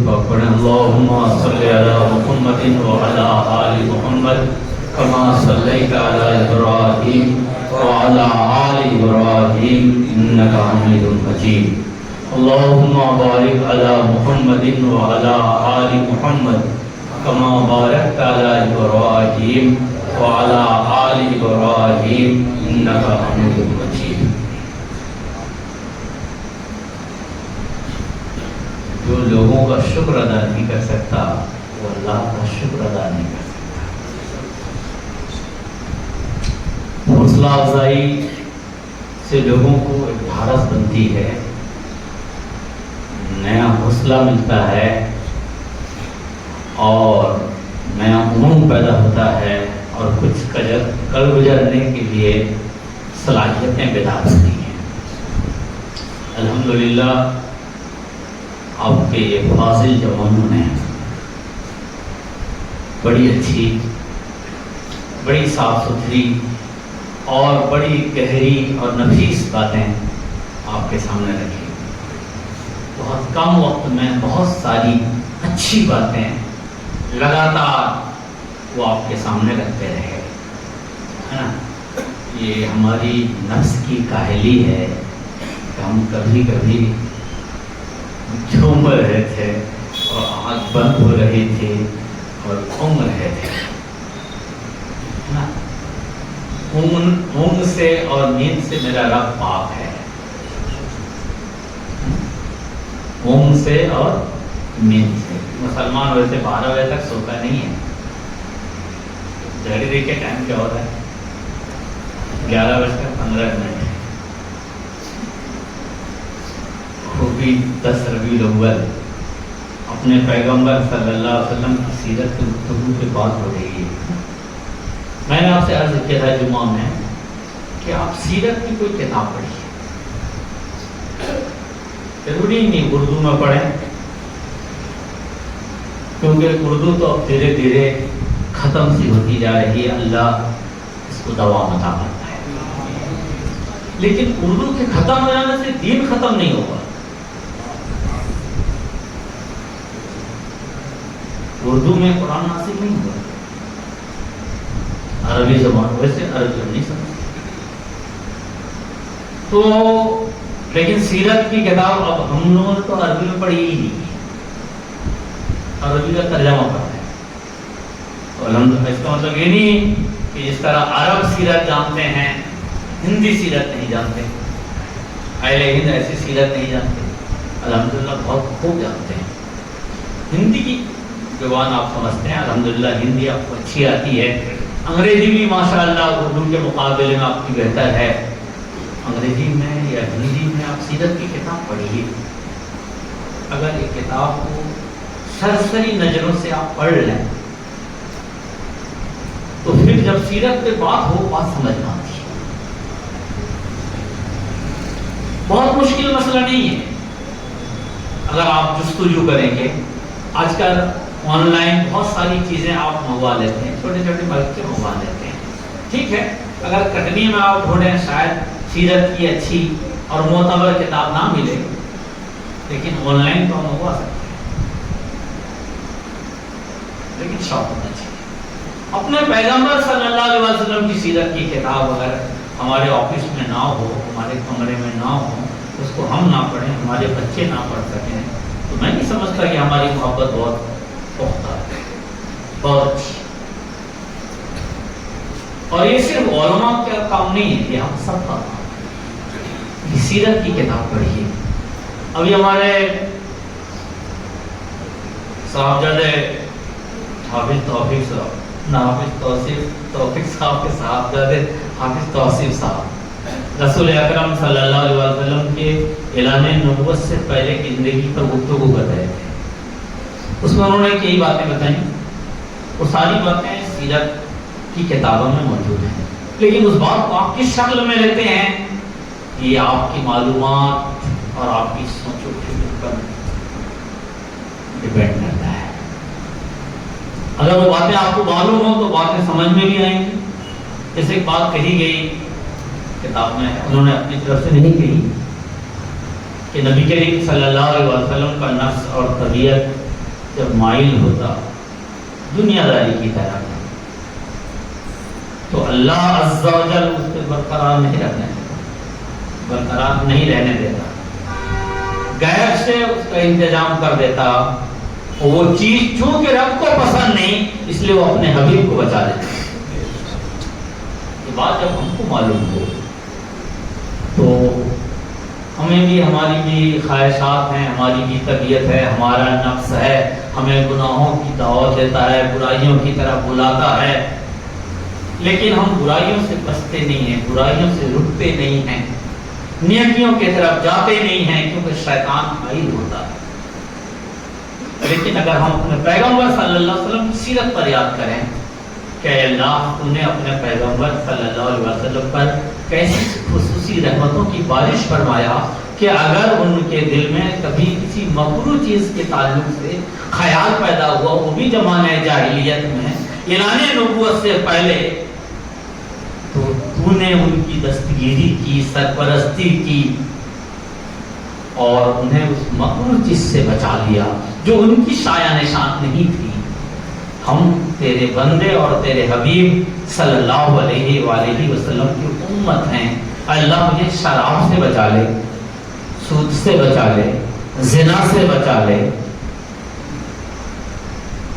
اتفاق پڑھیں اللہم صلی علی محمد وعلی آل محمد کما صلیت علی ابراہیم وعلی آل ابراہیم انک حمید مجید اللہم بارک علی محمد وعلی آل محمد کما بارکت علی ابراہیم وعلی آل ابراہیم انک حمید مجید۔ جو لوگوں کا شکر ادا نہیں کر سکتا وہ اللہ کا شکر ادا نہیں کر سکتا۔ حوصلہ افزائی سے لوگوں کو ایک ڈھارس بنتی ہے، نیا حوصلہ ملتا ہے اور نیا امنگ پیدا ہوتا ہے اور کچھ کل گزرنے کے لیے صلاحیتیں پیدا ہوتی ہیں۔ الحمدللہ آپ کے یہ فاضل جوانوں نے بڑی اچھی، بڑی صاف ستھری اور بڑی گہری اور نفیس باتیں آپ کے سامنے رکھی۔ بہت کم وقت میں بہت ساری اچھی باتیں لگاتار وہ آپ کے سامنے رکھتے رہے، ہے نا۔ یہ ہماری نفس کی کاہلی ہے کہ ہم کبھی کبھی جھوم رہے تھے اور آنکھ بند ہو رہی تھی اور گھوم رہے تھے، اونگ سے اور نیند سے میرا رب پاک ہے، اونگ سے اور نیند سے۔ مسلمان ویسے 12 بجے تک سوتا نہیں ہے، گھڑی دیکھے ٹائم کیا ہوتا ہے 11:15۔ خوبی 10 ربیع الاول اپنے پیغمبر صلی اللہ علیہ وسلم کی سیرت کی گفتگو کے بعد ہو رہی ہے۔ میں نے آپ سے عرض کیا تھا جمعہ میں کہ آپ سیرت کی کوئی کتاب پڑھیے، ضروری نہیں اردو میں پڑھیں، کیونکہ اردو تو اب دھیرے دھیرے ختم سی ہوتی جا رہی ہے، اللہ اس کو دوام عطا کرتا ہے، لیکن اردو کے ختم ہو جانے سے دین ختم نہیں ہوگا۔ اردو میں قرآن نازل نہیں ہوا، عربی زبان ویسے عربی نہیں سمجھتے تو، لیکن سیرت کی کتاب اب ہم لوگوں نے تو عربی میں پڑھی ہی نہیں، عربی کا ترجمہ پڑھا ہے۔ اس کا مطلب یہ نہیں کہ جس طرح عرب سیرت جانتے ہیں ہندی سیرت نہیں جانتے، اہل ہند ایسی سیرت نہیں جانتے، الحمدللہ بہت خوب جانتے ہیں۔ ہندی کی زبان آپ سمجھتے ہیں، الحمدللہ ہندی آپ کو اچھی آتی ہے، انگریزی بھی ماشاءاللہ اردو کے مقابلے میں آپ کی بہتر ہے۔ انگریزی میں یا ہندی میں آپ سیرت کی کتاب پڑھیے، اگر ایک کتاب کو سرسری نظروں سے آپ پڑھ لیں تو پھر جب سیرت پہ بات ہو بات سمجھ میں آتی ہے۔ بہت مشکل مسئلہ نہیں ہے اگر آپ جستجو کریں گے۔ آج کل آن لائن بہت ساری چیزیں آپ منگوا لیتے ہیں، چھوٹے چھوٹے بچے منگوا لیتے ہیں، ٹھیک ہے۔ اگر کٹنی میں آپ ڈھونڈیں شاید سیرت کی اچھی اور معتبر کتاب نہ ملے، لیکن آن لائن تو ہم منگوا سکتے ہیں، لیکن شوق ہونا چاہیے۔ اپنے پیغمبر صلی اللہ علیہ وسلم کی سیرت کی کتاب اگر ہمارے آفس میں نہ ہو، ہمارے کمرے میں نہ ہو، اس کو ہم نہ پڑھیں، ہمارے بچے نہ پڑھ سکیں، تو میں نہیں سمجھتا کہ ہماری محبت بہت پختہ ہے، بہت اچھی۔ اور یہ صرف علماء کا کام نہیں ہے، یہ ہم سب کا کام ہے۔ سیرت کی کتاب پڑھیے۔ ابھی ہمارے صاحبزادے حافظ توفیق صاحب، حافظ توفیق صاحب کے صاحبزادے حافظ توصیف صاحب رسول اکرم صلی اللہ علیہ وسلم کے اعلان نبوت سے پہلے کی زندگی پر گفتگو کر رہے تھے۔ اس میں انہوں نے کئی باتیں بتائیں، وہ ساری باتیں سیرت کی کتابوں میں موجود ہیں، لیکن اس بات کو آپ کس شکل میں لیتے ہیں یہ آپ کی معلومات اور آپ کی سوچ و فکر پر ڈیپینڈ کرتا ہے۔ اگر وہ باتیں آپ کو معلوم ہو تو باتیں سمجھ میں بھی آئیں گی۔ جیسے ایک بات کہی گئی کتاب میں، انہوں نے اپنی طرف سے نہیں کہی، کہ نبی کریم صلی اللہ علیہ وسلم کا نفس اور طبیعت جب مائل ہوتا دنیا داری کی طرح تو اللہ عز و جل اس پہ برقرار نہیں رہنے دیتا، غیب سے اس کا انتظام کر دیتا، اور وہ چیز چونکہ رب کو پسند نہیں اس لیے وہ اپنے حبیب کو بچا لیتا۔ یہ بات جب ہم کو معلوم ہو تو ہمیں بھی، ہماری بھی خواہشات ہیں، ہماری بھی طبیعت ہے، ہمارا نفس ہے، ہمیں گناہوں کی دعوت دیتا ہے، برائیوں کی طرف بلاتا ہے، لیکن ہم برائیوں سے بچتے نہیں ہیں، برائیوں سے رکتے نہیں ہیں، نیکیوں کی طرف جاتے نہیں ہیں، کیونکہ شیطان مائل ہوتا ہے۔ لیکن اگر ہم اپنے پیغمبر صلی اللہ علیہ وسلم کی سیرت پر یاد کریں کہ اے اللہ تو نے اپنے پیغمبر صلی اللہ علیہ وسلم پر کیسی خصوصی رحمتوں کی بارش فرمایا کہ اگر ان کے دل میں کبھی کسی مکروہ چیز کے تعلق سے خیال پیدا ہوا، وہ بھی زمانہ جاہلیت میں اعلان نبوت سے پہلے، تو تو نے ان کی دستگیری کی، سرپرستی کی اور انہیں اس مکروہ چیز سے بچا لیا جو ان کی شایع نشان نہیں تھی۔ ہم تیرے بندے اور تیرے حبیب صلی اللہ علیہ وآلہ وسلم کی امت ہیں، اللہ مجھے شراب سے بچا لے، سود سے بچا لے، زنا سے بچا لے،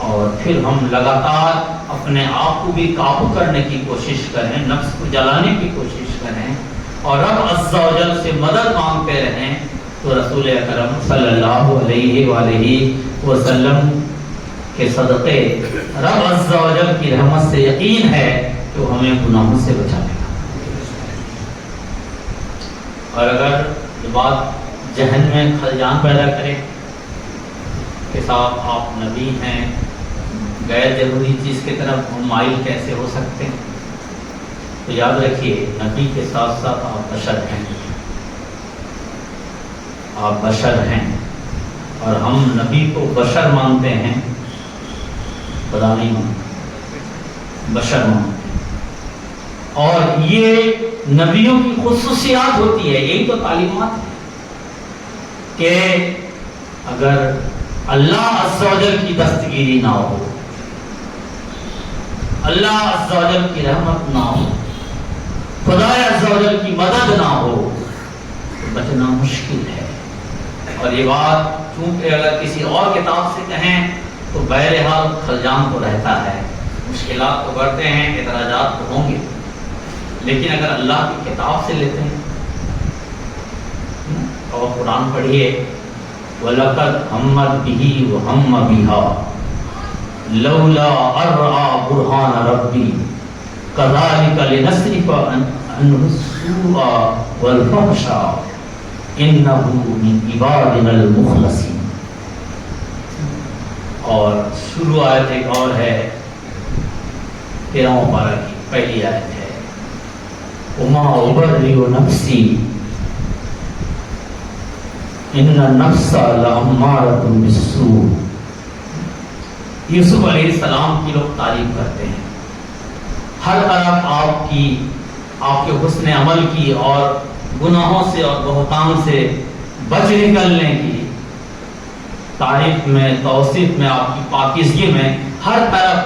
اور پھر ہم لگاتار اپنے آپ کو بھی قابو کرنے کی کوشش کریں، نفس کو جلانے کی کوشش کریں اور رب عز و جل سے مدد مانگتے رہیں، تو رسول اکرم صلی اللہ علیہ وآلہ وسلم کے صدقے رب عز و جل کی رحمت سے یقین ہے کہ وہ ہمیں گناہوں سے بچا لے گا۔ اور اگر یہ بات ذہن میں خلجان پیدا کرے کہ صاحب آپ نبی ہیں، غیر ضروری چیز کی طرف ہم مائل کیسے ہو سکتے ہیں، تو یاد رکھیے نبی کے ساتھ ساتھ آپ بشر ہیں، آپ بشر ہیں، اور ہم نبی کو بشر مانتے ہیں، خدا نہیں مانتے، بشر مانتے ہیں۔ اور یہ نبیوں کی خصوصیات ہوتی ہے، یہی تو تعلیمات ہے کہ اگر اللہ عز و جل کی دستگیری نہ ہو، اللہ عز و جل کی رحمت نہ ہو، خدا عز و جل کی مدد نہ ہو تو بچنا مشکل ہے۔ اور یہ بات چونکہ اگر کسی اور کتاب سے کہیں تو بہرحال خلجان تو رہتا ہے، مشکلات تو بڑھتے ہیں، اعتراضات تو ہوں گے، لیکن اگر اللہ کی کتاب سے لیتے ہیں اور قرآن پڑھیے، وَلَقَدْ هَمَّتْ بِهِ وَهَمَّ بِهَا لَوْلَا أَن رَأَىٰ بُرْهَانَ رَبِّهِ كَذَٰلِكَ لِنَصْرِفَ عَنْهُ السُّوءَ وَالْفَحْشَاءَ إِنَّهُ مِنْ عِبَادِنَا الْمُخْلَصِينَ۔ اور شروع آیت ایک اور ہے، 13واں پارہ کی پہلی آیت ہے، وَمَا أُبَرِّئُ نَفْسِي ان النفس لامارۃ بالسوء۔ یوسف علیہ السلام کی لوگ تعریف کرتے ہیں، ہر طرف آپ کے حسن عمل کی اور گناہوں سے اور بہتان سے بچ نکلنے کی تعریف میں، توصیف میں، آپ کی پاکیزگی میں ہر طرف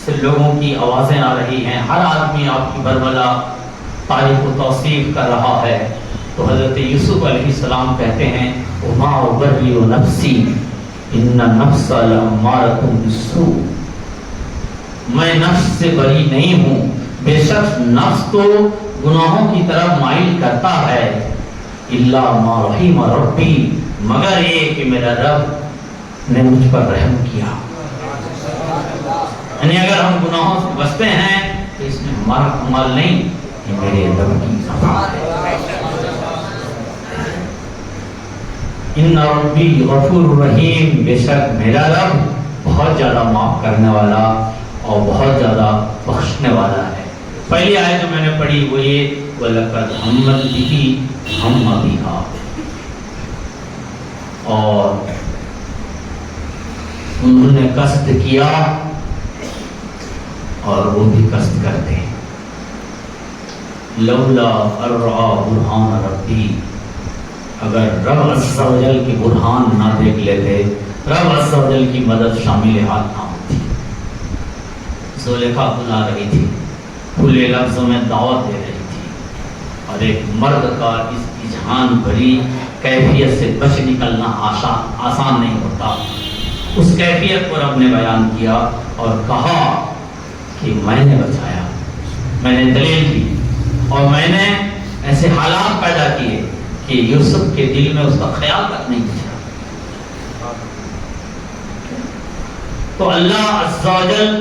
سے لوگوں کی آوازیں آ رہی ہیں، ہر آدمی آپ کی برملا تعریف و توصیف کر رہا ہے۔ تو حضرت یوسف علیہ السلام کہتے ہیں وما ابرئ نفسی ان النفس لامارۃ بالسوء، میں نفس سے بری نہیں ہوں، بے شک نفس تو گناہوں کی طرف مائل کرتا ہے، الا ما رحم ربی، مگر یہ کہ میرا رب نے مجھ پر رحم کیا۔ یعنی اگر ہم گناہوں سے بچتے ہیں تو اس میں ہمارا کمال نہیں، یہ میرے رب کی ذات ہے۔ ان ربی غفور رحیم، بے شک میرا رب بہت زیادہ معاف کرنے والا اور بہت زیادہ بخشنے والا ہے۔ پہلی آیت جو میں نے پڑھی وہ یہ وَلَقَدْ هَمَّتْ بِهِ هَمَّ بِهَا، اور انہوں نے قصد کیا اور وہ بھی قصد کرتے ہیں، لولا ان رأى برہان ربی، اگر رب عز و جل کی برہان نہ دیکھ لیتے رب عز و جل کی مدد شامل حال نہ ہوتی. زلیخا بلا رہی تھی، کھلے لفظوں میں دعوت دے رہی تھی، اور ایک مرد کا اس اجحان بھری کیفیت سے بچ نکلنا آسان نہیں ہوتا. اس کیفیت کو رب نے بیان کیا اور کہا کہ میں نے بچایا، میں نے دلیل کی، اور میں نے ایسے حالات پیدا کیے کہ یوسف کے دل میں اس کا خیال تک نہیں پہنچا. تو اللہ عز و جل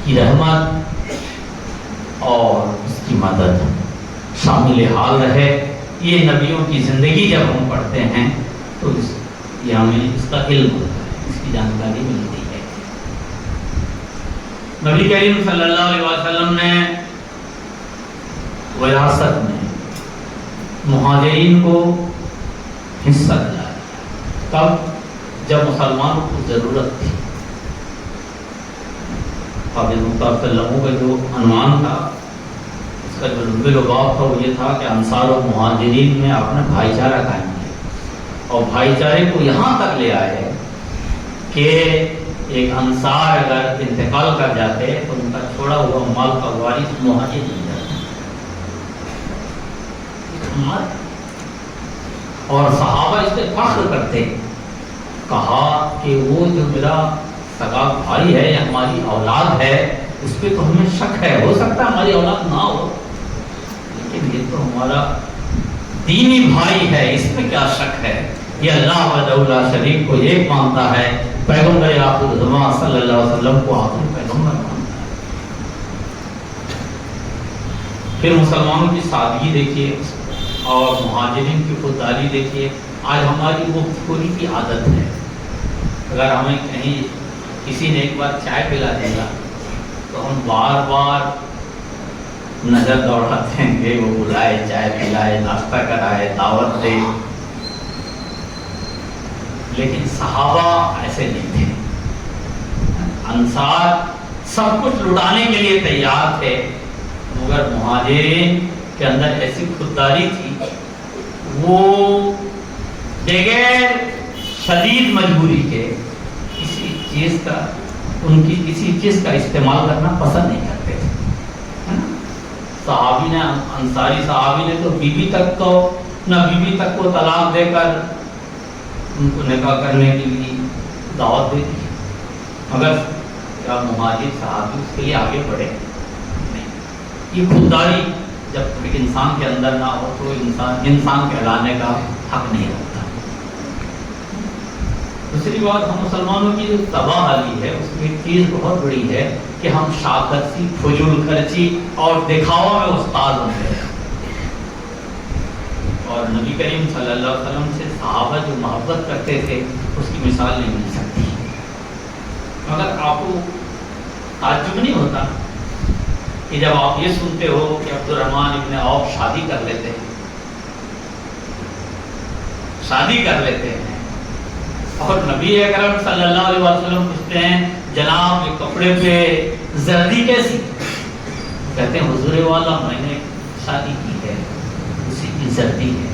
کی رحمت اور اس کی مدد شامل حال رہے. یہ نبیوں کی زندگی جب ہم پڑھتے ہیں تو یہ ہمیں اس کا علم ہوتا ہے، اس کی جانکاری ملتی ہے. نبی کریم صلی اللہ علیہ وسلم نے وراثت میں مہاجرین کو حصہ دلایا. تب جب مسلمانوں کو ضرورت تھی. حافظ مختار صلی اللہ کا جو عنوان تھا، اس کا جو لب لباب تھا، وہ یہ تھا کہ انصار و مہاجرین میں اپنا بھائی چارہ قائم کیا، اور بھائی چارے کو یہاں تک لے آئے کہ ایک انصار اگر انتقال کر جاتے تو ان کا چھوڑا ہوا مال کا وارث مہاجر نہیں جاتا. اور صحابہ اس پہ فخر کرتے، کہا کہ وہ جو میرا سگا بھائی ہے یا ہماری اولاد ہے، اس پہ تو ہمیں شک ہے، ہو سکتا ہے ہماری اولاد نہ ہو، لیکن یہ تو ہمارا دینی بھائی ہے، اس میں کیا شک ہے. یہ اللہ وحدہ لا شریک کو ایک مانتا ہے، پیغمبر آخر الزمان صلی اللہ علیہ وسلم کو آخری پیغمبر مانتا ہے. پھر مسلمانوں کی سادگی دیکھیے اور مہاجرین کی خودداری دیکھیے. آج ہماری وہ خوری کی عادت ہے، اگر ہمیں کہیں کسی نے ایک بار چائے پلا دیا تو ہم بار بار نظر دوڑاتے ہیں کہ وہ بلائے، چائے پلائے، ناشتہ کرائے، دعوت دے. لیکن صحابہ ایسے نہیں تھے. انصار سب کچھ لٹانے کے لیے تیار تھے، مگر مہاجرین کے اندر ایسی خودداری تھی، وہ بغیر شدید مجبوری کے کسی چیز کا استعمال کرنا پسند نہیں کرتے تھے. صحابی نے، انصاری صحابی نے تو بیوی تک کو طلاق دے کر ان کو نکاح کرنے کے لیے دعوت دے دی، مگر کیا مہاجر صحابی اس کے لیے آگے بڑھے؟ نہیں. یہ خودداری جب ایک انسان کے اندر نہ ہو تو انسان کہلانے کا حق نہیں رکھتا. دوسری بات، ہم مسلمانوں کی جو تباہ حالی ہے اس میں ایک چیز بہت بڑی ہے کہ ہم شاکرسی، فضول خرچی اور دکھاوا میں استاد ہوتے ہیں. اور نبی کریم صلی اللہ علیہ وسلم سے صحابہ جو محبت کرتے تھے اس کی مثال نہیں مل سکتی. مگر آپ کو تعجب نہیں ہوتا کہ جب آپ یہ سنتے ہو کہ عبد الرحمن ابن عوف شادی کر لیتے ہیں اور نبی اکرم صلی اللہ علیہ وسلم پوچھتے ہیں جناب یہ کپڑے پہ زردی کیسی؟ کہتے ہیں حضور والا میں نے شادی کی ہے، اسی کی زردی ہے.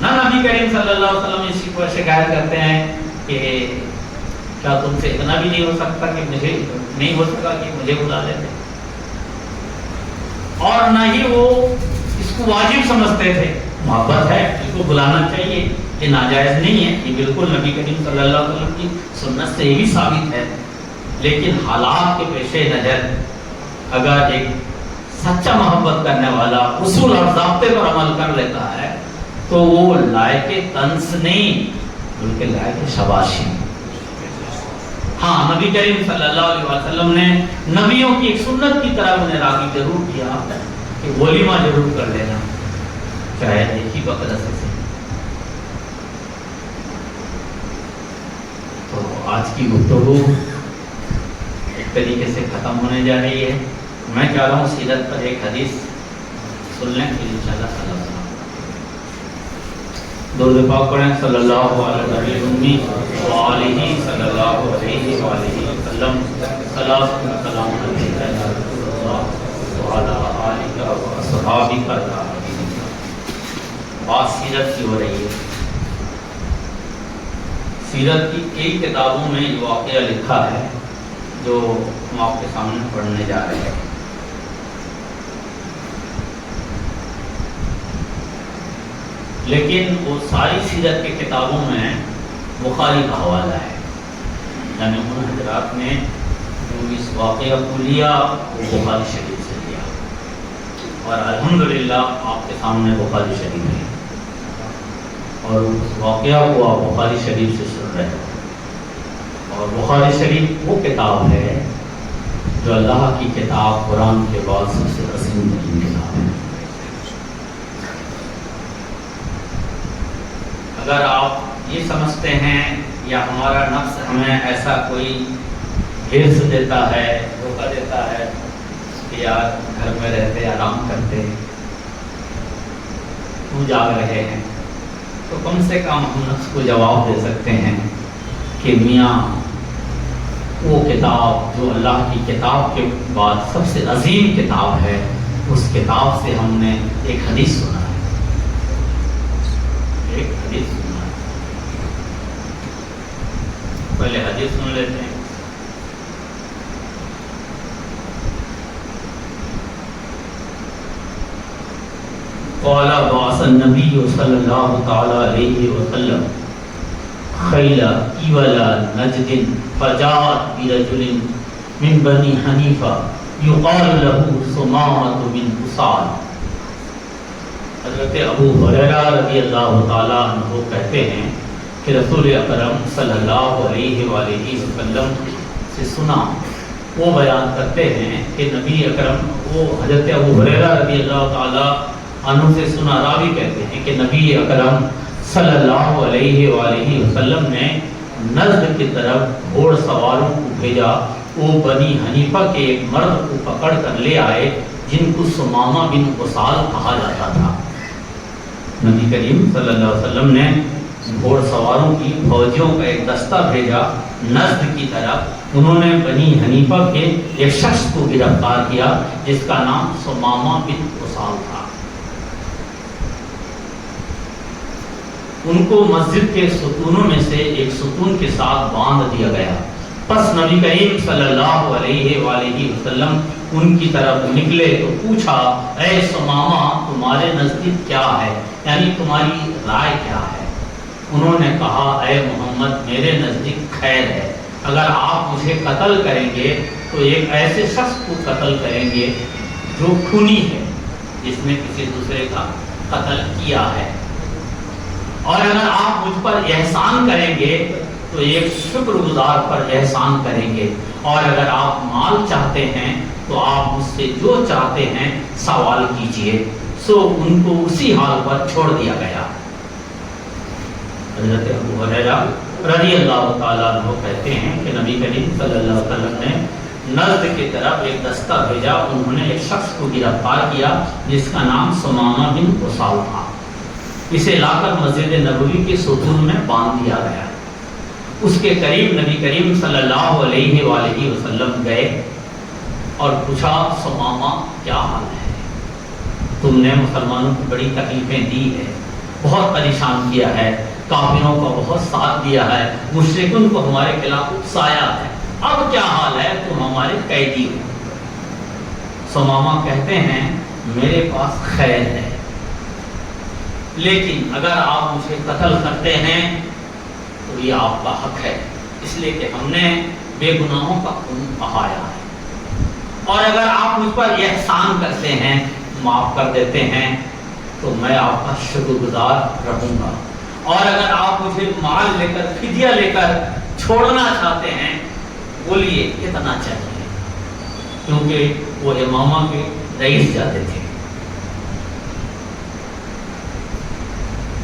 نہ نبی کریم صلی اللہ علیہ وسلم اسی کو شکایت کرتے ہیں کہ کیا تم سے اتنا بھی نہیں ہو سکتا کہ مجھے نہیں ہو سکا کہ مجھے بلا لیتے. اور نہ ہی وہ اس کو واجب سمجھتے تھے. محبت ہے، اس کو بلانا چاہیے، یہ ناجائز نہیں ہے، یہ بالکل نبی کریم صلی اللہ علیہ وسلم کی سنت سے یہ بھی ثابت ہے. لیکن حالات کے پیش نظر اگر ایک سچا محبت کرنے والا اصول اور ضابطے پر عمل کر لیتا ہے تو وہ لائق طنز نہیں بلکہ لائق شاباشی. ہاں، نبی کریم صلی اللہ علیہ وسلم نے نبیوں کی ایک سنت کی طرح انہیں راغب ضرور کیا کہ ولیمہ ضرور کر لینا، چاہے ایک ہی بقرہ سے. تو آج کی گفتگو ایک طریقے سے ختم ہونے جا رہی ہے. میں چاہ رہا ہوں سیرت پر ایک حدیث سن لیں، پھر انشاءاللہ صلی اللہ علیہ وسلم درود پاک پڑھیں صلی اللہ علیہ وآلہ صلی اللہ علیہ وآلہ وسلم. صلاۃ و سلام علیک یا رسول اللہ وعلی آلک و اصحابک. بات سیرت کی ہو رہی ہے. سیرت کی کئی کتابوں میں یہ واقعہ لکھا ہے جو ہم آپ کے سامنے پڑھنے جا رہے ہیں۔ لیکن وہ ساری سیرت کی کتابوں میں بخاری کا حوالہ ہے، یعنی ان حضرات نے جو اس واقعہ کو لیا وہ بخاری شریف سے لیا، اور الحمدللہ آپ کے سامنے بخاری شریف ہے، اور اس واقعہ کو آپ بخاری شریف سے سن رہے ہیں۔ اور بخاری شریف وہ کتاب ہے جو اللہ کی کتاب قرآن کے بعد سب سے عظیم ترین کتاب ہے۔ اگر آپ یہ سمجھتے ہیں یا ہمارا نفس ہمیں ایسا کوئی حرص دیتا ہے، دھوکہ دیتا ہے کہ یار گھر میں رہتے آرام کرتے کیوں جاگ رہے ہیں، تو کم سے کم ہم نفس کو جواب دے سکتے ہیں کہ میاں وہ کتاب جو اللہ کی کتاب کے بعد سب سے عظیم کتاب ہے، اس کتاب سے ہم نے ایک حدیث سنا ہے، ایک حدیث سنا ہے۔ پہلے حدیث سن لیتے ہیں۔ قال بعث النبی صلی اللہ تعالی علیہ وسلم خیل ایولا نجد فجاءت برجل من بنی حنیفہ یقال له ثمامۃ بن اسال۔ حضرت ابو ہریرہ رضی اللہ تعالیٰ عنہ کہتے ہیں کہ رسول اکرم صلی اللہ علیہ وآلہ وسلم سے سنا، وہ بیان کرتے ہیں کہ نبی اکرم، وہ حضرت ابو ہریرہ رضی اللہ تعالیٰ عنہ سے سنا، راوی کہتے ہیں کہ نبی اکرم صلی اللہ علیہ وآلہ وسلم نے نجد کی طرف گھوڑ سواروں کو بھیجا، وہ بنی حنیفہ کے ایک مرد کو پکڑ کر لے آئے جن کو ثمامہ بن اسال کہا جاتا تھا۔ نبی کریم صلی اللہ علیہ وسلم نے گھوڑ سواروں کی فوجیوں کا ایک دستہ بھیجا نجد کی طرف، انہوں نے بنی حنیفہ کے ایک شخص کو گرفتار کیا جس کا نام ثمامہ بن اسال تھا۔ ان کو مسجد کے ستونوں میں سے ایک ستون کے ساتھ باندھ دیا گیا۔ پس نبی کریم صلی اللہ علیہ وآلہ وسلم ان کی طرف نکلے تو پوچھا، اے ثمامہ تمہارے نزدیک کیا ہے، یعنی تمہاری رائے کیا ہے؟ انہوں نے کہا، اے محمد میرے نزدیک خیر ہے، اگر آپ مجھے قتل کریں گے تو ایک ایسے شخص کو قتل کریں گے جو خونی ہے، جس نے کسی دوسرے کا قتل کیا ہے، اور اگر آپ مجھ پر احسان کریں گے تو ایک شکر گزار پر احسان کریں گے، اور اگر آپ مال چاہتے ہیں تو آپ مجھ سے جو چاہتے ہیں سوال کیجئے۔ سو ان کو اسی حال پر چھوڑ دیا گیا۔ حضرت ابو ہریرہ رضی اللہ تعالیٰ عنہ کہتے ہیں کہ نبی کریم صلی اللہ علیہ وسلم نے نجد کی طرف ایک دستہ بھیجا، انہوں نے ایک شخص کو گرفتار کیا جس کا نام ثمامہ بن اسال تھا، اسے لا کر مسجد نبوی کے ستون میں باندھ دیا گیا۔ اس کے قریب نبی کریم صلی اللہ علیہ وآلہ وسلم گئے اور پوچھا، ثمامہ کیا حال ہے؟ تم نے مسلمانوں کو بڑی تکلیفیں دی ہے، بہت پریشان کیا ہے، کافروں کا بہت ساتھ دیا ہے، مشرکین کو ہمارے خلاف اکسایا ہے، اب کیا حال ہے؟ تم ہمارے قیدی ہو۔ ثمامہ کہتے ہیں میرے پاس خیر ہے، لیکن اگر آپ مجھے قتل کرتے ہیں تو یہ آپ کا حق ہے، اس لیے کہ ہم نے بے گناہوں کا خون بہایا ہے، اور اگر آپ مجھ پر احسان کرتے ہیں، معاف کر دیتے ہیں، تو میں آپ کا شکر گزار رہوں گا، اور اگر آپ مجھے مال لے کر فدیہ لے کر چھوڑنا چاہتے ہیں، بولیے کتنا چاہیے، کیونکہ وہ امامہ کے رئیس جاتے تھے۔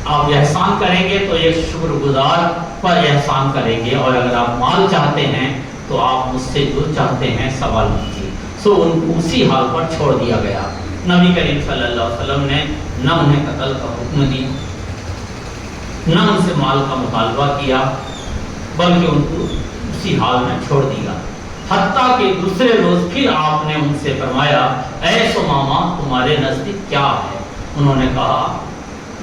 آپ احسان کریں گے تو ایک شکر گزار پر احسان کریں گے، اور اگر آپ مال چاہتے ہیں تو آپ مجھ سے جو چاہتے ہیں سوال کیجیے۔ سو ان کو اسی حال پر چھوڑ دیا گیا۔ نبی کریم صلی اللہ علیہ وسلم نے نہ انہیں قتل کا حکم دی، نہ ان سے مال کا مطالبہ کیا، بلکہ ان کو اسی حال میں چھوڑ دیا۔ حتیٰ کہ دوسرے روز پھر آپ نے ان سے فرمایا، اے ثمامہ تمہارے نزدیک کیا ہے؟ انہوں نے کہا،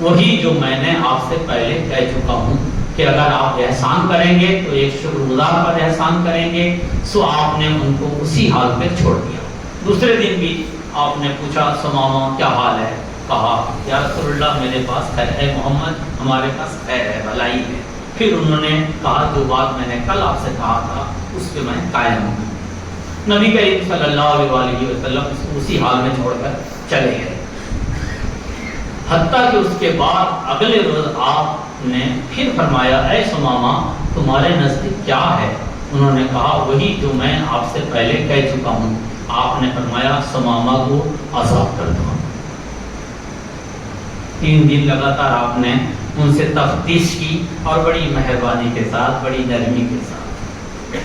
وہی جو میں نے آپ سے پہلے کہہ چکا ہوں کہ کہ اگر آپ احسان کریں گے تو ایک شکر گزار پر احسان کریں گے. سو آپ نے ان کو اسی حال پہ چھوڑ دیا. دوسرے دن بھی آپ نے پوچھا سماما کیا حال ہے؟ کہا یا رسول اللہ میرے پاس خیر ہے، محمد ہمارے پاس خیر ہے، بھلائی ہے. پھر انہوں نے کہا جو بات میں نے کل آپ سے کہا تھا اس پہ میں قائم ہوں. نبی کریم صلی اللہ علیہ وسلم اسی حال میں چھوڑ کر چلے گئے. حتیٰ کہ اس کے بعد اگلے روز آپ نے پھر فرمایا اے سماما تمہارے نزدیک کیا ہے؟ انہوں نے کہا وہی جو میں آپ سے پہلے کہہ چکا ہوں. آپ نے فرمایا سماما کو عذاب کر دو. 3 دن لگاتار آپ نے ان سے تفتیش کی اور بڑی مہربانی کے ساتھ، بڑی نرمی کے ساتھ،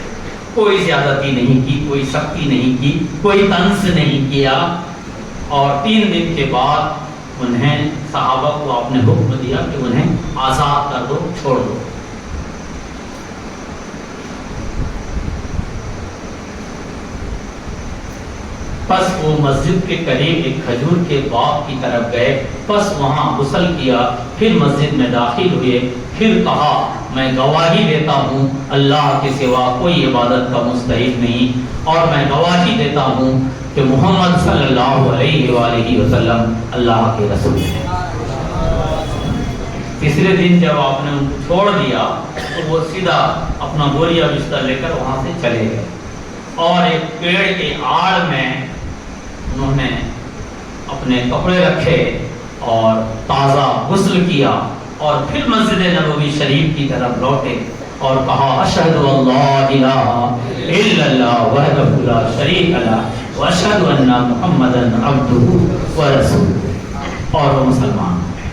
کوئی زیادتی نہیں کی، کوئی سختی نہیں کی، کوئی طنز نہیں کیا. اور 3 دن کے بعد انہیں صحابہ کو آپ نے حکم دیا کہ انہیں آزاد کر دو، چھوڑ دو. پس وہ مسجد کے قریب ایک کھجور کے باغ کی طرف گئے. پس وہاں غسل کیا، پھر مسجد میں داخل ہوئے. پھر کہا میں گواہی دیتا ہوں اللہ کے سوا کوئی عبادت کا مستحق نہیں، اور میں گواہی دیتا ہوں کہ محمد صلی اللہ علیہ وآلہ وسلم اللہ کے رسول ہیں. تیسرے دن جب آپ نے ان کو چھوڑ دیا تو وہ سیدھا اپنا بوریا بستر لے کر وہاں سے چلے گئے، اور ایک پیڑ کے آڑ میں انہوں نے اپنے کپڑے رکھے اور تازہ غسل کیا، اور پھر مسجد نبوی شریف کی طرف لوٹے اور کہا اشہد اللہ الہ الا اللہ وحدہ لا شریک لہ واشہد ان محمدا عبدہ ورسولہ. اور وہ مسلمان ہو گئے.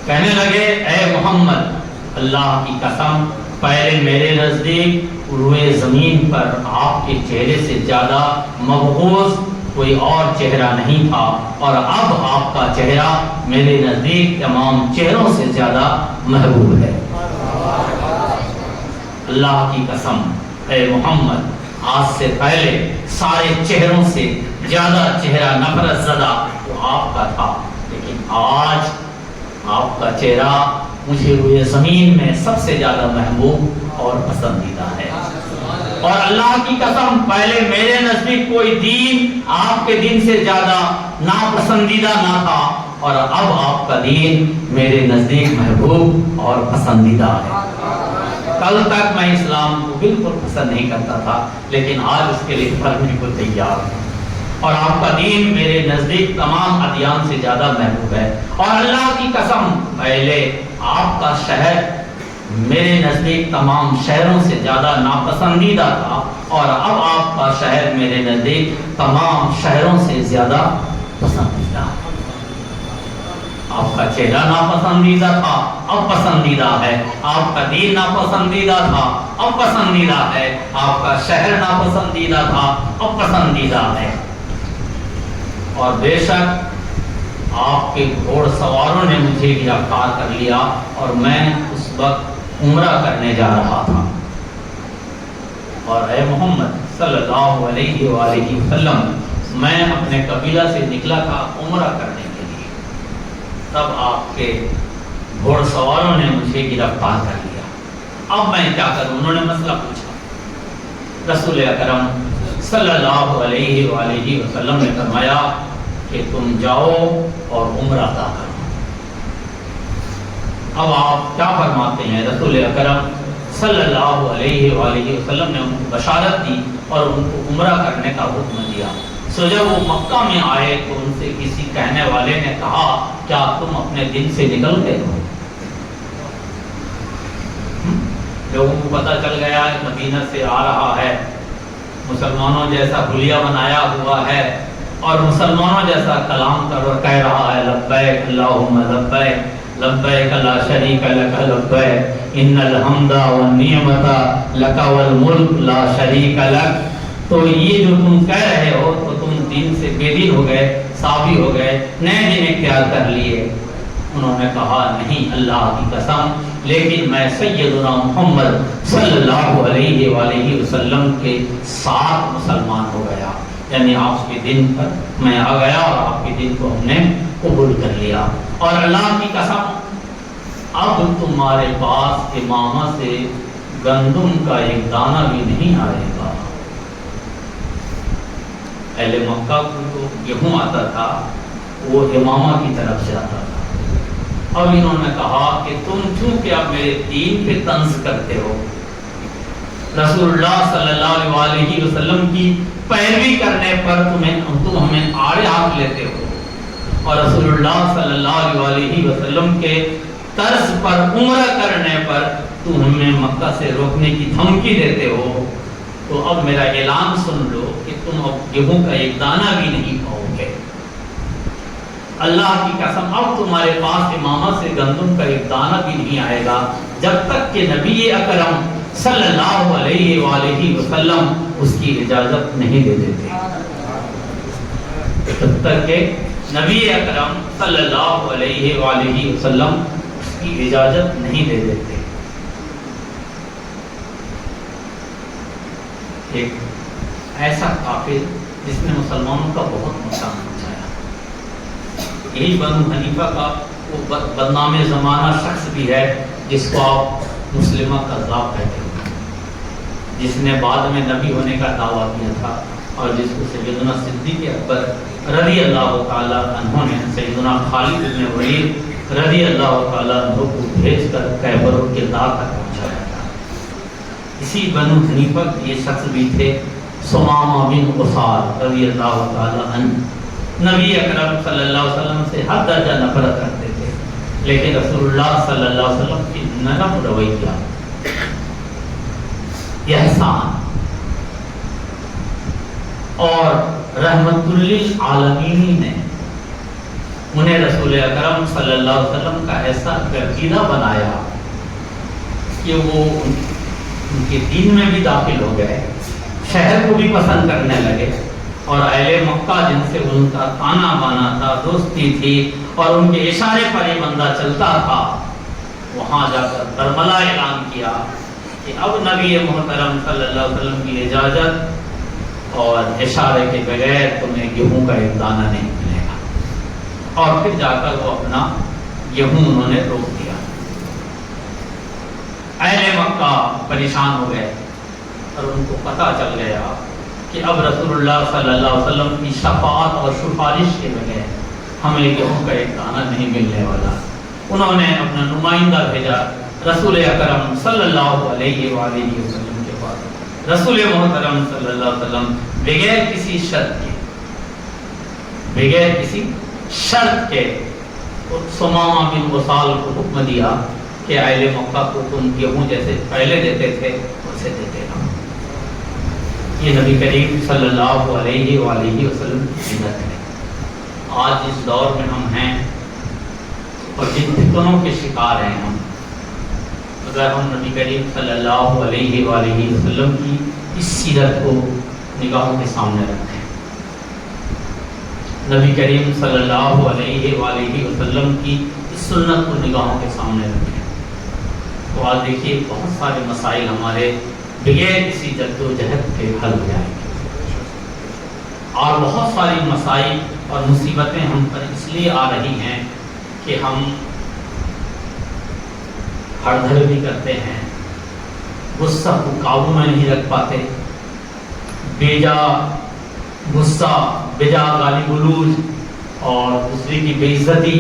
کہنے لگے اے محمد اللہ کی قسم پہلے میرے نزدیک روئے زمین پر آپ کے چہرے سے زیادہ مبغوض کوئی اور چہرہ نہیں تھا، اور اب آپ کا چہرہ میرے نزدیک تمام چہروں سے زیادہ محبوب ہے. اللہ کی قسم اے محمد آج سے پہلے سارے چہروں سے زیادہ چہرہ نفرت زدہ تو آپ کا تھا، لیکن آج آپ کا چہرہ مجھے روئے زمین میں سب سے زیادہ محبوب اور پسندیدہ ہے. اور اللہ کی قسم پہلے میرے نزدیک کوئی دین آپ کے دین سے زیادہ ناپسندیدہ نہ تھا، اور اب آپ کا دین میرے نزدیک محبوب اور پسندیدہ ہے. کل تک میں اسلام کو بالکل پسند نہیں کرتا تھا، لیکن آج اس کے لیے مرنے کو تیار ہوں، اور آپ کا دین میرے نزدیک تمام ادیان سے زیادہ محبوب ہے. اور اللہ کی قسم پہلے آپ کا شہر میرے نزدیک تمام شہروں سے زیادہ ناپسندیدہ تھا، اور اب آپ کا شہر میرے نزدیک تمام شہروں سے زیادہ پسندیدہ ہے. آپ کا چہرہ ناپسندیدہ تھا، اب پسندیدہ ہے. آپ کا دین ناپسندیدہ تھا، اب پسندیدہ ہے. آپ کا شہر ناپسندیدہ تھا، اب پسندیدہ ہے. اور بے شک آپ کے گھوڑ سواروں نے مجھے گرفتار کر لیا، اور میں اس وقت عمرہ کرنے جا رہا تھا. اور اے محمد صلی اللہ علیہ وآلہ وسلم میں اپنے قبیلہ سے نکلا تھا عمرہ کرنے کے لیے، تب آپ کے گھوڑ سواروں نے مجھے گرفتار کر لیا. اب میں کیا کروں؟ انہوں نے مسئلہ پوچھا. رسول اکرم صلی اللہ علیہ وآلہ وسلم نے فرمایا کہ تم جاؤ اور عمرہ ادا کرو. اب آپ کیا فرماتے ہیں؟ رسول اکرم صلی اللہ علیہ وآلہ وسلم نے ان کو بشارت دی اور ان کو عمرہ کرنے کا حکم دیا. سو جب وہ مکہ میں آئے تو ان سے کسی کہنے والے نے کہا کیا تم اپنے دن سے نکل گئے ہو؟ لوگوں کو پتہ چل گیا کہ مدینہ سے آ رہا ہے، مسلمانوں جیسا حلیہ بنایا ہوا ہے، اور مسلمانوں جیسا کلام کر کہہ رہا ہے لبیک اللہم لبیک لبیک لا شریک لک لبیک ان الحمد والنعمت لک والملک لا شریک لک. تو یہ جو تم کہہ رہے ہو تو تم دین سے بے دین ہو گئے، صافی ہو گئے، نئے دین اختیار کر لیے. انہوں نے کہا نہیں اللہ کی قسم، لیکن میں سیدنا محمد صلی اللہ علیہ وآلہ وسلم کے ساتھ مسلمان ہو گیا، یعنی آپ کے دین پر میں آ گیا اور آپ کے دین کو ہم نے قبول کر لیا. اور اللہ کی قسم تمہارے پاس امامہ سے گندم کا ایک دانہ بھی نہیں آئے گا۔ اہل مکہ کو جو گیہوں آتا تھا وہ امامہ کی طرف سے آتا تھا۔ اب انہوں نے کہا کہ تم چونکہ اب میرے دین پہ طنز کرتے ہو، رسول اللہ صلی اللہ علیہ وسلم کی پیروی کرنے پر تم ہمیں آڑے ہاتھ لیتے ہو، اور رسول اللہ صلی اللہ علیہ وسلم کے طرز پر عمرہ کرنے پر تم ہمیں مکہ سے روکنے کی دھمکی دیتے ہو، تو اب میرا اعلان سن لو کہ تم اب گیہوں کا ایک دانہ بھی نہیں پاؤ گے۔ اللہ کی قسم اب تمہارے پاس امامہ سے گندم کا ایک دانہ بھی نہیں آئے گا جب تک کہ نبی اکرم صلی اللہ علیہ وآلہ وسلم اس کی اجازت نہیں دے دیتے، جب تک کہ نبی اکرم صلی اللہ علیہ وآلہ وسلم اس کی اجازت نہیں دے دیتے۔ ایک ایسا کافر جس نے مسلمانوں کا بہت نقصان پہنچایا، یہی بنو حنیفہ کا وہ بدنام زمانہ شخص بھی ہے جس کو آپ مسلمہ کذاب کہتے ہیں، جس نے بعد میں نبی ہونے کا دعویٰ کیا تھا، اور جس کو سیدنا صدیق اکبر رضی اللہ تعالیٰ عنہ نے سیدنا خالد بن ولید رضی اللہ تعالیٰ عنہ کو بھیج کر خیبر و کردار تک پہنچایا تھا۔ اسی بنو حنیفہ یہ شخص بھی تھے ثمامہ بن قصار رضی اللہ تعالیٰ عنہ، نبی اکرم صلی اللہ علیہ وسلم سے ہر درجہ نفرت کرتے تھے، لیکن رسول اللہ صلی اللہ علیہ وسلم کی نرم رویہ، احسان اور رحمت للعالمین نے انہیں رسول اکرم صلی اللہ علیہ وسلم کا ایسا گرجیدہ بنایا کہ وہ ان کے دین میں بھی داخل ہو گئے، شہر کو بھی پسند کرنے لگے، اور اہل مکہ جن سے ان کا تانا بانا تھا، دوستی تھی، اور ان کے اشارے پر یہ بندہ چلتا تھا، وہاں جا کر برملا اعلان کیا کہ اب نبی محترم صلی اللہ علیہ وسلم کی اجازت اور اشارے کے بغیر تمہیں گیہوں کا ایک دانہ نہیں ملے گا، اور پھر جا کر وہ اپنا گیہوں انہوں نے روک دیا۔ اہل مکہ پریشان ہو گئے، اور ان کو پتہ چل گیا کہ اب رسول اللہ صلی اللہ علیہ وسلم کی شفاعت اور سفارش کے بغیر ہمیں گیہوں کا ایک دانہ نہیں ملنے والا۔ انہوں نے اپنا نمائندہ بھیجا رسول اکرم صلی اللہ علیہ وآلہ وسلم کے پاس۔ رسول محترم صلی اللہ علیہ وسلم بغیر کسی شرط کے ثمامہ بن قصال کو حکم دیا کہ اہل مکہ کو تم گیہوں جیسے پہلے دیتے تھے ویسے دیتے رہو۔ یہ نبی کریم صلی اللہ علیہ وآلہ وسلم کی سنت ہے۔ آج اس دور میں ہم ہیں اور جن فتنوں کے شکار ہیں ہم، اگر ہم نبی کریم صلی اللہ علیہ وآلہ وسلم کی اس سیرت کو نگاہوں کے سامنے رکھیں، نبی کریم صلی اللہ علیہ وآلہ وسلم کی اس سنت کو نگاہوں کے سامنے رکھیں، تو آج دیکھیے بہت سارے مسائل ہمارے بغیر کسی جد و جہد کے حل ہو جائیں گے، اور بہت ساری مسائل اور مصیبتیں ہم پر اس لیے آ رہی ہیں کہ ہم ہڑ دھڑ بھی کرتے ہیں، غصہ کو قابو میں نہیں رکھ پاتے، بیجا غصہ، بیجا گالی گلوج اور دوسرے کی بے عزتی،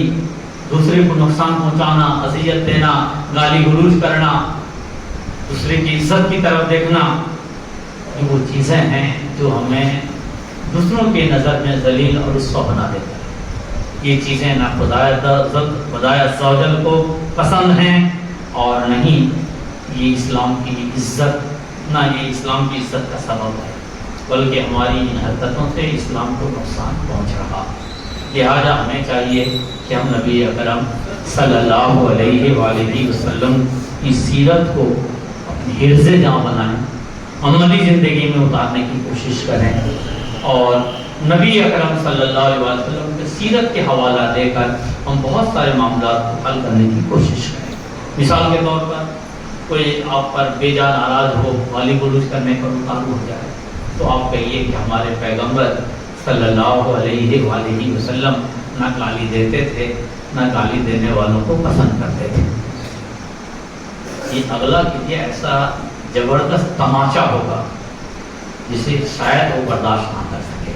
دوسرے کو نقصان پہنچانا، اذیت دینا، گالی گلوج کرنا، دوسرے کی عزت کی طرف دیکھنا، یہ وہ چیزیں ہیں جو ہمیں دوسروں کے نظر میں ذلیل اور رسوا بنا دیتا ہے۔ یہ چیزیں نہ خدا عز و جل کو پسند ہیں، اور نہیں یہ اسلام کی عزت، نہ یہ اسلام کی عزت کا سبب ہے، بلکہ ہماری ان حرکتوں سے اسلام کو نقصان پہنچ رہا۔ لہذا ہمیں چاہیے کہ ہم نبی اکرم صلی اللہ علیہ وآلہ وسلم کی سیرت کو اپنی حرز جاں بنائیں، عملی زندگی میں اتارنے کی کوشش کریں، اور نبی اکرم صلی اللہ علیہ وسلم کی سیرت کے حوالہ دے کر ہم بہت سارے معاملات کو حل کرنے کی کوشش کریں۔ مثال کے طور پر کوئی آپ پر بے جا ناراض ہو، گالی گلوج کرنے پر اتارو ہو جائے، تو آپ کہیے کہ ہمارے پیغمبر صلی اللہ علیہ وآلہ وسلم نہ گالی دیتے تھے، نہ گالی دینے والوں کو پسند کرتے تھے۔ یہ اگلا کیجیے ایسا زبردست تماچا ہوگا جسے شاید وہ برداشت نہ کر سکے،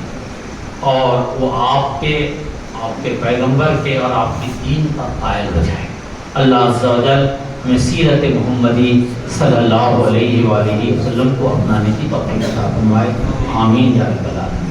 اور وہ آپ کے پیغمبر کے اور آپ کی دین کا قائل ہو جائے۔ اللہ عز و جل ہمیں سیرت محمدی صلی اللہ علیہ وآلہ وسلم کو اپنانے کی توفیق عطا فرمائے، آمین یا رب العالمین۔